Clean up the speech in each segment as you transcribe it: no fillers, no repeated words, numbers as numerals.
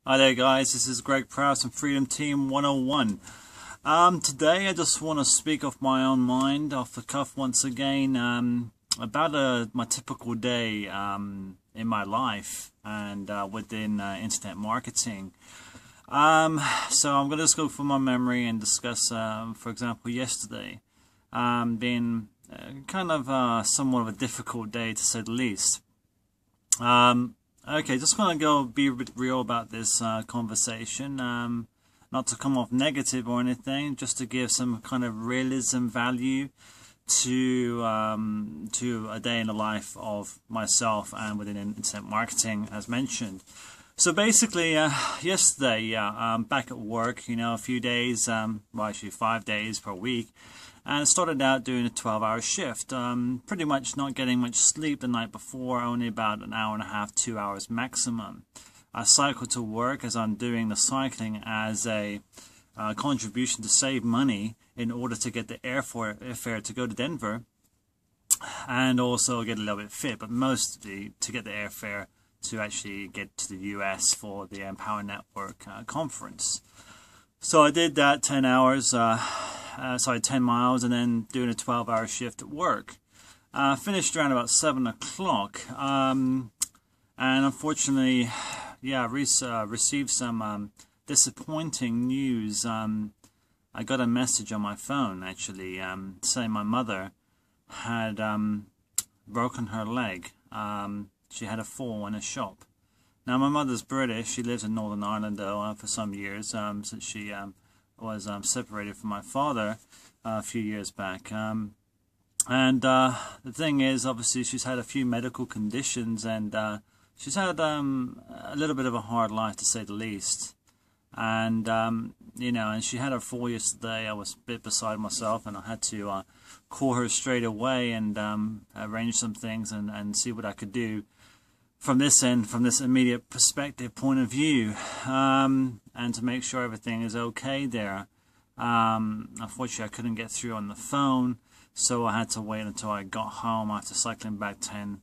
Hi there guys, this is Greg Prowse from Freedom Team 101. Today I just want to speak off my own mind, off the cuff once again, about my typical day in my life and within internet marketing. So I'm going to just go through my memory and discuss, for example, yesterday being kind of somewhat of a difficult day to say the least. Okay, just going to be a bit real about this conversation, not to come off negative or anything, just to give some kind of realism value to a day in the life of myself and within internet marketing, as mentioned. So basically, yesterday, back at work, a few days, well actually 5 days per week, and started out doing a 12-hour shift, pretty much not getting much sleep the night before, only about an hour and a half, 2 hours maximum. I cycle to work as I'm doing the cycling as a contribution to save money in order to get the airfare to go to Denver, and also get a little bit fit, but mostly to get the airfare to actually get to the US for the Empower Network conference. So I did that 10 miles, and then doing a 12-hour shift at work. Finished around about 7 o'clock, and unfortunately, received some disappointing news. I got a message on my phone, actually, saying my mother had broken her leg. She had a fall in a shop. Now, my mother's British. She lives in Northern Ireland, though, for some years, since she was separated from my father a few years back. The thing is, obviously, she's had a few medical conditions, and she's had a little bit of a hard life, to say the least. And, and she had her fall yesterday. I was a bit beside myself, and I had to call her straight away and arrange some things and see what I could do from this end, from this immediate perspective point of view, and to make sure everything is okay there. Unfortunately, I couldn't get through on the phone, so I had to wait until I got home after cycling back 10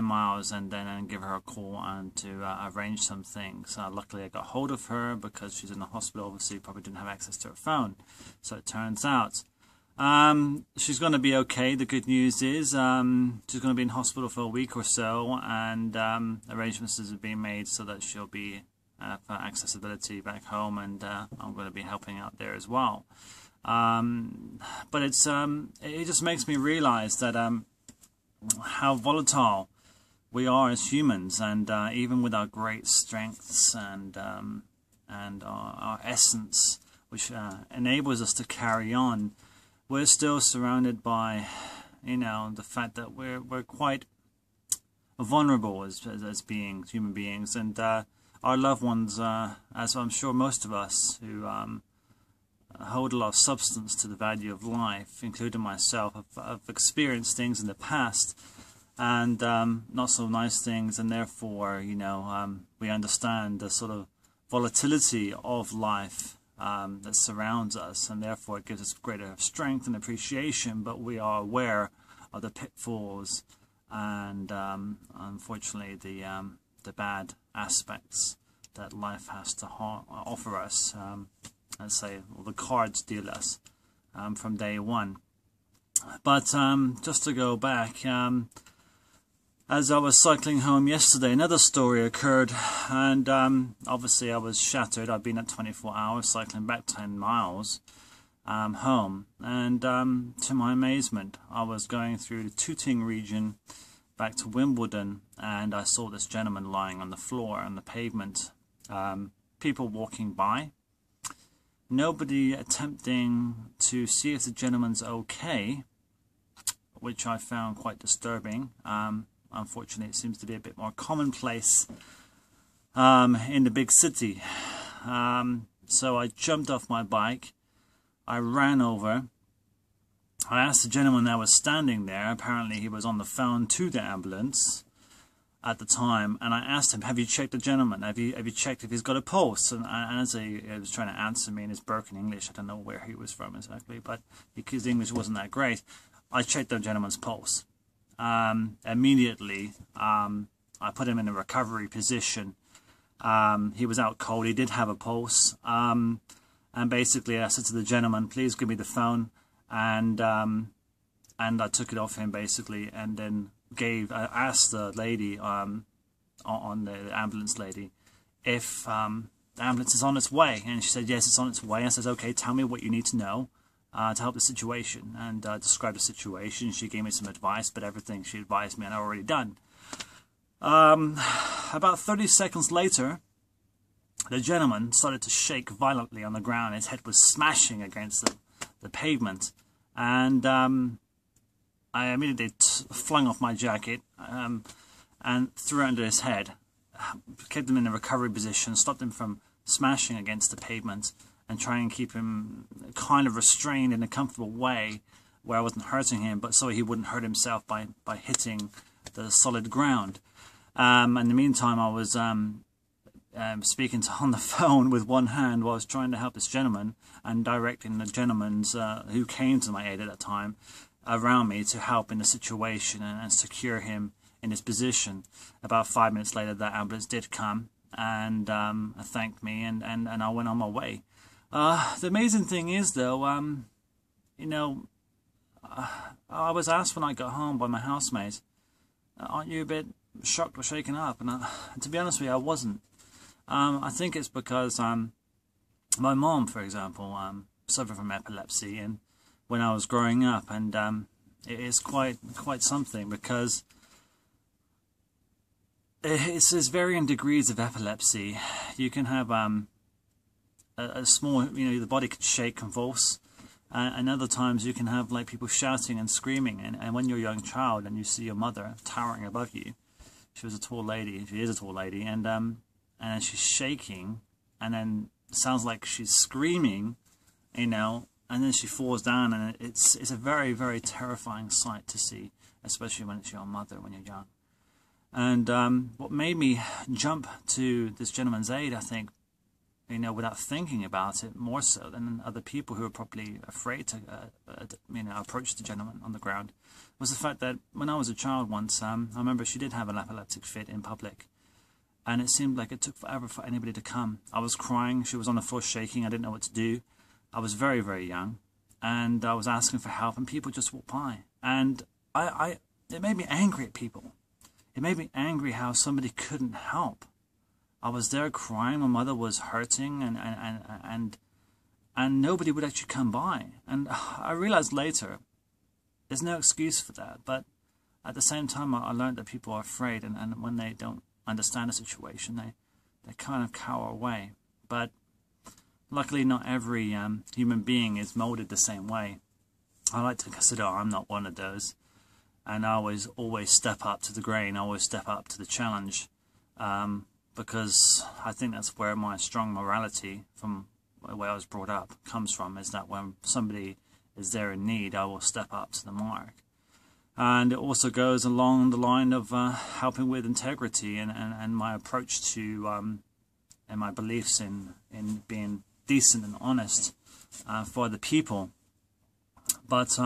miles, and then give her a call and to arrange some things. Luckily, I got hold of her because she's in the hospital. Obviously, probably didn't have access to her phone, so it turns out she's going to be okay. The good news is she's going to be in hospital for a week or so, and arrangements are being made so that she'll be for accessibility back home, and I'm going to be helping out there as well. But it just makes me realize that how volatile we are as humans, and even with our great strengths and our essence, which enables us to carry on, we're still surrounded by, the fact that we're quite vulnerable as beings, human beings, and our loved ones, as I'm sure most of us who hold a lot of substance to the value of life, including myself, have experienced things in the past, and not so nice things, and therefore, we understand the sort of volatility of life that surrounds us, and therefore it gives us greater strength and appreciation, but we are aware of the pitfalls and unfortunately the bad aspects that life has to offer us, let's say, or the cards deal us from day one. But just to go back, as I was cycling home yesterday, another story occurred, and obviously I was shattered. I'd been at 24 hours cycling back 10 miles home, and to my amazement, I was going through the Tooting region back to Wimbledon, and I saw this gentleman lying on the floor on the pavement, people walking by, nobody attempting to see if the gentleman's okay, which I found quite disturbing. Unfortunately, it seems to be a bit more commonplace in the big city. So I jumped off my bike, I ran over, I asked the gentleman that was standing there, apparently he was on the phone to the ambulance at the time, and I asked him, have you checked the gentleman? Have you checked if he's got a pulse? And as he was trying to answer me in his broken English, I don't know where he was from exactly, but his English wasn't that great, I checked the gentleman's pulse. Immediately, I put him in a recovery position. He was out cold. He did have a pulse. And basically I said to the gentleman, please give me the phone. And I took it off him basically, and then I asked the lady, on the ambulance lady, if the ambulance is on its way. And she said, yes, it's on its way. I said, okay, tell me what you need to know to help the situation. And described the situation. She gave me some advice, but everything she advised me I'd already done. About 30 seconds later, the gentleman started to shake violently on the ground. His head was smashing against the pavement. And I immediately flung off my jacket and threw it under his head. Kept him in a recovery position, stopped him from smashing against the pavement, and trying and keep him kind of restrained in a comfortable way where I wasn't hurting him, but so he wouldn't hurt himself by hitting the solid ground. In the meantime, I was speaking on the phone with one hand while I was trying to help this gentleman and directing the gentleman's who came to my aid at that time around me to help in the situation and secure him in his position. About 5 minutes later, that ambulance did come and thanked me, and I went on my way. The amazing thing is, though, you know, I was asked when I got home by my housemate, aren't you a bit shocked or shaken up? And to be honest with you, I wasn't. I think it's because my mom, for example, suffered from epilepsy, and when I was growing up, and it is quite something, because there's varying degrees of epilepsy. You can have a small, you know, the body could shake, convulse, and other times you can have like people shouting and screaming. And when you're a young child and you see your mother towering above you, she was a tall lady, she is a tall lady, and she's shaking, and then it sounds like she's screaming, you know, and then she falls down, and it's a very, very terrifying sight to see, especially when it's your mother when you're young. And what made me jump to this gentleman's aid, I think, you know, without thinking about it, more so than other people who are probably afraid to, you know, approach the gentleman on the ground, was the fact that when I was a child once, I remember she did have an epileptic fit in public, and it seemed like it took forever for anybody to come. I was crying, she was on the floor shaking, I didn't know what to do. I was very, very young, and I was asking for help, and people just walked by, and it made me angry at people. It made me angry how somebody couldn't help. I was there crying, my mother was hurting, and nobody would actually come by. And I realized later, there's no excuse for that. But at the same time, I learned that people are afraid, and when they don't understand the situation, they kind of cower away. But luckily, not every human being is molded the same way. I like to consider I'm not one of those. And I always step up to the grain, I always step up to the challenge, because I think that's where my strong morality, from the way I was brought up, comes from, is that when somebody is there in need, I will step up to the mark. And it also goes along the line of helping with integrity and my approach to, and my beliefs in being decent and honest for other people. But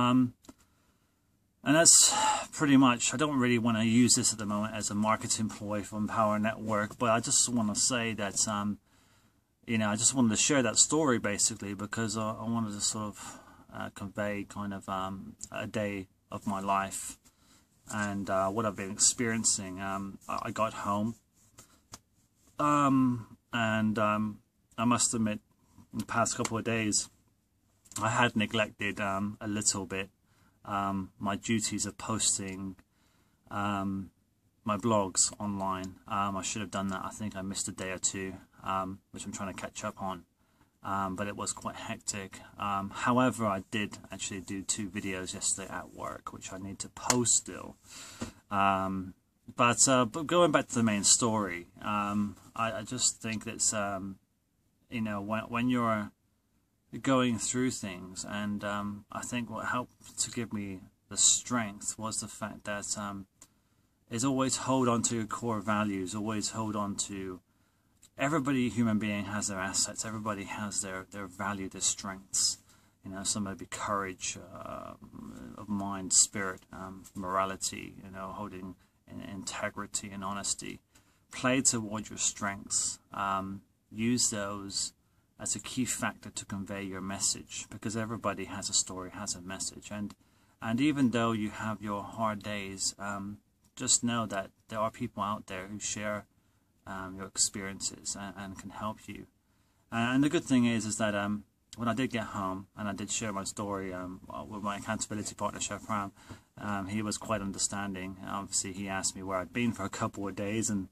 and that's pretty much, I don't really want to use this at the moment as a marketing ploy for Empower Network, but I just want to say that, you know, I just wanted to share that story basically, because I wanted to sort of convey kind of a day of my life and what I've been experiencing. I got home, and I must admit, in the past couple of days, I had neglected a little bit my duties of posting my blogs online. I should have done that. I think I missed a day or two, which I'm trying to catch up on, but it was quite hectic. However, I did actually do 2 videos yesterday at work, which I need to post still. But going back to the main story, I just think that's, you know, when you're going through things, and I think what helped to give me the strength was the fact that is always hold on to your core values, always hold on to, everybody, human being, has their assets, everybody has their value, their strengths. You know, some may be courage of mind, spirit, morality, you know, holding integrity and honesty. Play toward your strengths. Use those as a key factor to convey your message, because everybody has a story, has a message. And even though you have your hard days, just know that there are people out there who share your experiences and can help you. And the good thing is that when I did get home and I did share my story with my accountability partner, Chef Ram, he was quite understanding. Obviously, he asked me where I'd been for a couple of days, and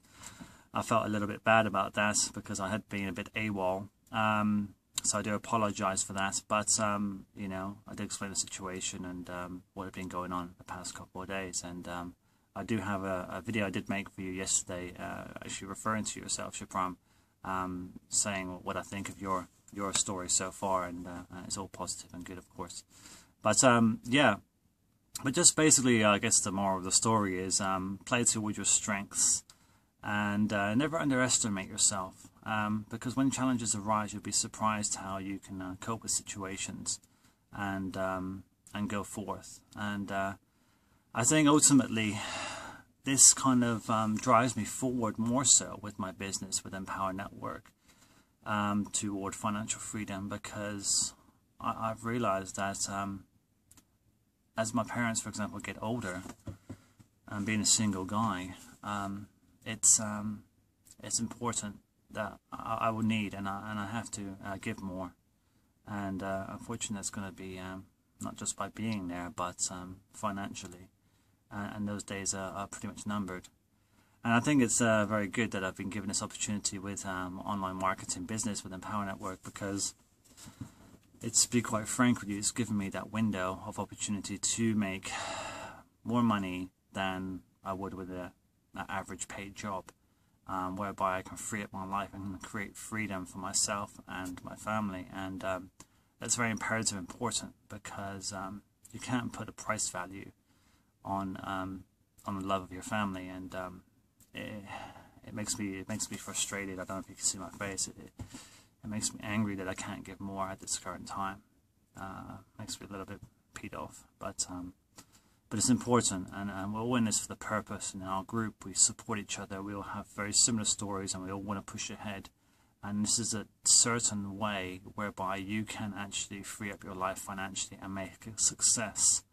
I felt a little bit bad about that because I had been a bit AWOL. So I do apologize for that. But, you know, I did explain the situation and what had been going on the past couple of days. And I do have a video I did make for you yesterday, actually referring to yourself, Shapram, saying what I think of your story so far, and it's all positive and good, of course. But yeah, but just basically, I guess the moral of the story is play toward your strengths, and never underestimate yourself, because when challenges arise, you'll be surprised how you can cope with situations and go forth. And I think ultimately this kind of drives me forward more so with my business, with Empower Network, toward financial freedom, because I've realized that as my parents, for example, get older, and being a single guy, it's important that I will need and I have to give more. And unfortunately, that's going to be not just by being there, but financially. And those days are pretty much numbered. And I think it's very good that I've been given this opportunity with online marketing business with Empower Network, because it's, to be quite frank with you, it's given me that window of opportunity to make more money than I would with an average paid job, whereby I can free up my life and create freedom for myself and my family. And that's very imperative and important, because you can't put a price value on the love of your family. And it makes me frustrated. I don't know if you can see my face. It makes me angry that I can't give more at this current time. Makes me a little bit peed off, but it's important, and we're all in this for the purpose. In our group, we support each other. We all have very similar stories, and we all want to push ahead. And this is a certain way whereby you can actually free up your life financially and make a success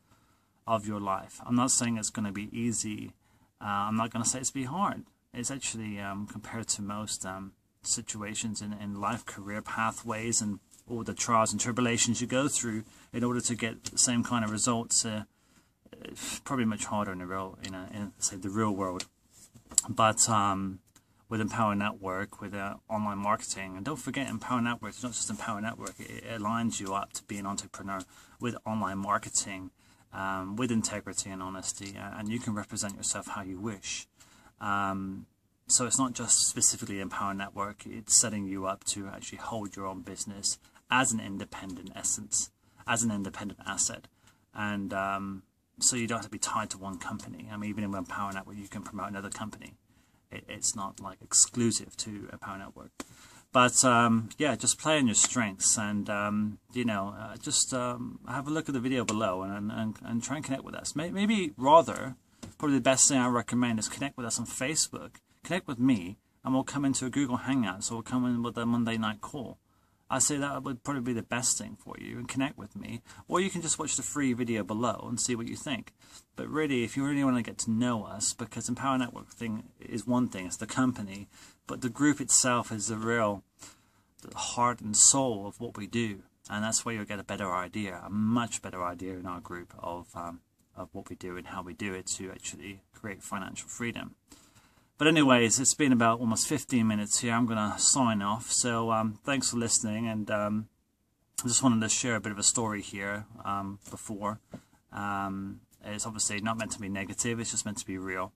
of your life. I'm not saying it's going to be easy. I'm not going to say it's be hard. It's actually, compared to most situations in life, career pathways, and all the trials and tribulations you go through in order to get the same kind of results, it's probably much harder in the real, in say the real world. But with Empower Network, with online marketing, and don't forget, Empower Network, it's not just Empower Network, it aligns you up to be an entrepreneur with online marketing, with integrity and honesty, and you can represent yourself how you wish. So it's not just specifically Empower Network, it's setting you up to actually hold your own business as an independent essence, as an independent asset. And so you don't have to be tied to one company. I mean, even in Empower Network, you can promote another company. It's not like exclusive to Empower Network. But yeah, just play on your strengths, and just have a look at the video below and try and connect with us. Maybe rather, probably the best thing I recommend is connect with us on Facebook. Connect with me, and we'll come into a Google Hangouts, or we'll come in with a Monday night call. I say that would probably be the best thing for you, and connect with me. Or you can just watch the free video below and see what you think. But really, if you really want to get to know us, because Empower Network thing is one thing, it's the company, but the group itself is the heart and soul of what we do. And that's where you'll get a better idea, a much better idea in our group of what we do and how we do it to actually create financial freedom. But anyways, it's been about almost 15 minutes here. I'm going to sign off. So thanks for listening. And I just wanted to share a bit of a story here before. It's obviously not meant to be negative. It's just meant to be real.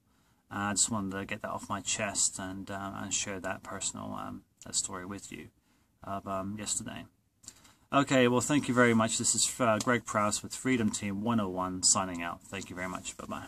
I just wanted to get that off my chest and share that personal that story with you of yesterday. Okay, well, thank you very much. This is Greg Prowse with Freedom Team 101 signing out. Thank you very much. Bye-bye.